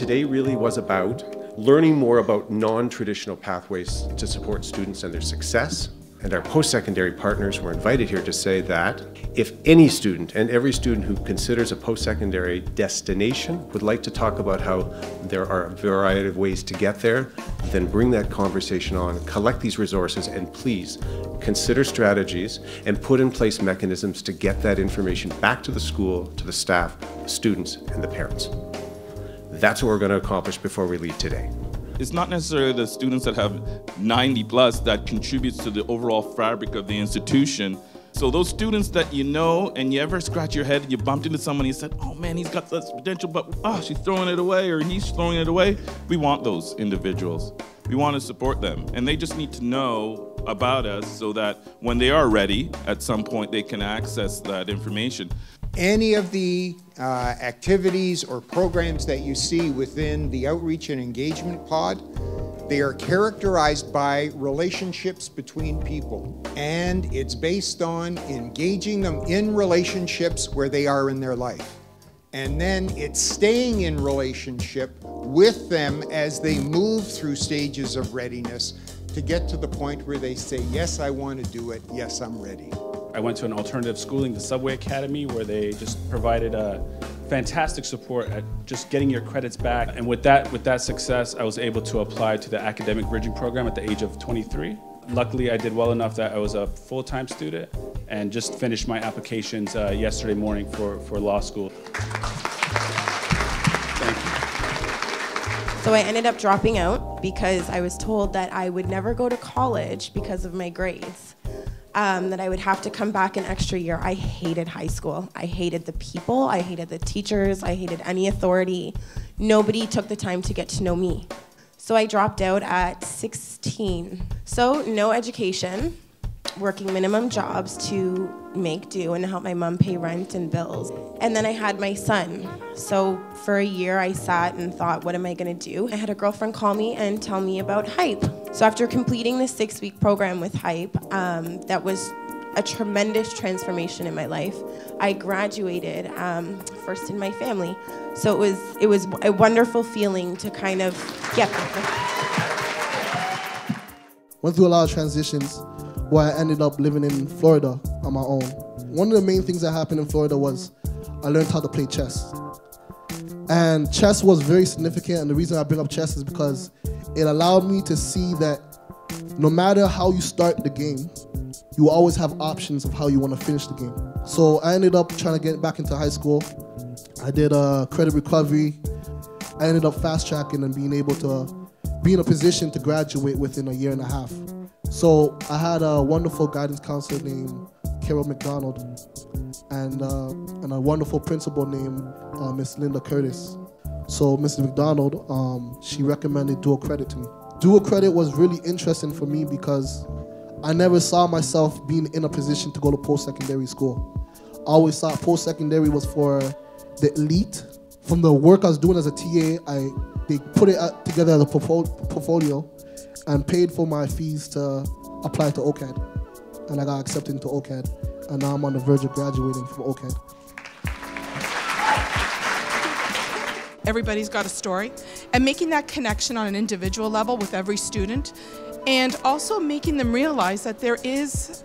today really was about learning more about non-traditional pathways to support students and their success. And our post-secondary partners were invited here to say that if any student and every student who considers a post-secondary destination would like to talk about how there are a variety of ways to get there, then bring that conversation on, collect these resources, and please consider strategies and put in place mechanisms to get that information back to the school, to the staff, the students, and the parents. That's what we're going to accomplish before we leave today. It's not necessarily the students that have 90+ that contributes to the overall fabric of the institution. So those students that you know and you ever scratch your head and you bumped into someone and you said, oh man, he's got such potential, but she's throwing it away or he's throwing it away. We want those individuals. We want to support them. And they just need to know about us so that when they are ready, at some point they can access that information. Any of the activities or programs that you see within the outreach and engagement pod, they are characterized by relationships between people. And it's based on engaging them in relationships where they are in their life. And then it's staying in relationship with them as they move through stages of readiness to get to the point where they say, yes, I want to do it, yes, I'm ready. I went to an alternative schooling, the Subway Academy, where they just provided fantastic support at just getting your credits back. And with that success, I was able to apply to the academic bridging program at the age of 23. Luckily, I did well enough that I was a full-time student and just finished my applications yesterday morning for law school. Thank you. So I ended up dropping out because I was told that I would never go to college because of my grades. That I would have to come back an extra year. I hated high school. I hated the people, I hated the teachers, I hated any authority. Nobody took the time to get to know me. So I dropped out at 16. So no education, working minimum jobs to make do and help my mom pay rent and bills. And then I had my son. So for a year I sat and thought, what am I gonna do? I had a girlfriend call me and tell me about HYPE. So after completing the 6-week program with HYPE, that was a tremendous transformation in my life. I graduated first in my family. So it was a wonderful feeling to kind of get there. Went through a lot of transitions where I ended up living in Florida on my own. One of the main things that happened in Florida was I learned how to play chess. And chess was very significant, and the reason I bring up chess is because it allowed me to see that no matter how you start the game, you always have options of how you want to finish the game. So I ended up trying to get back into high school. I did credit recovery. I ended up fast tracking and being able to be in a position to graduate within a year and a half. So I had a wonderful guidance counselor named Carol McDonald and a wonderful principal named Miss Linda Curtis. So Mrs. McDonald, she recommended dual credit to me. Dual credit was really interesting for me because I never saw myself being in a position to go to post-secondary school. I always thought post-secondary was for the elite. From the work I was doing as a TA, they put it together as a portfolio and paid for my fees to apply to OCAD. And I got accepted into OCAD. And now I'm on the verge of graduating from OCAD. Everybody's got a story. And making that connection on an individual level with every student, and also making them realize that there is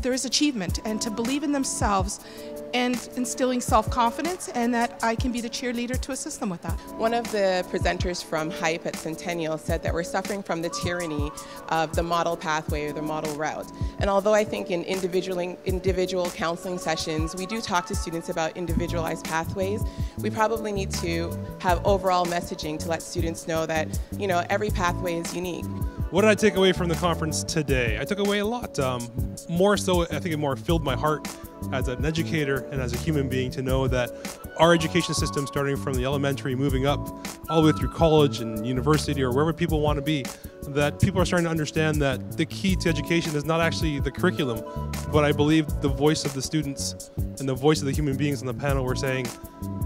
achievement, and to believe in themselves, and instilling self-confidence, and that I can be the cheerleader to assist them with that. One of the presenters from HYPE at Centennial said that we're suffering from the tyranny of the model pathway or the model route. And although I think in individual counseling sessions, we do talk to students about individualized pathways, we probably need to have overall messaging to let students know that, every pathway is unique. What did I take away from the conference today? I took away a lot. More so, I think it more filled my heart as an educator and as a human being to know that our education system, starting from the elementary, moving up all the way through college and university or wherever people want to be, that people are starting to understand that the key to education is not actually the curriculum, but I believe the voice of the students and the voice of the human beings on the panel were saying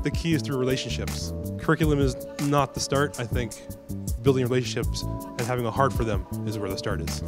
the key is through relationships. Curriculum is not the start. I think building relationships and having a heart for them is where the start is.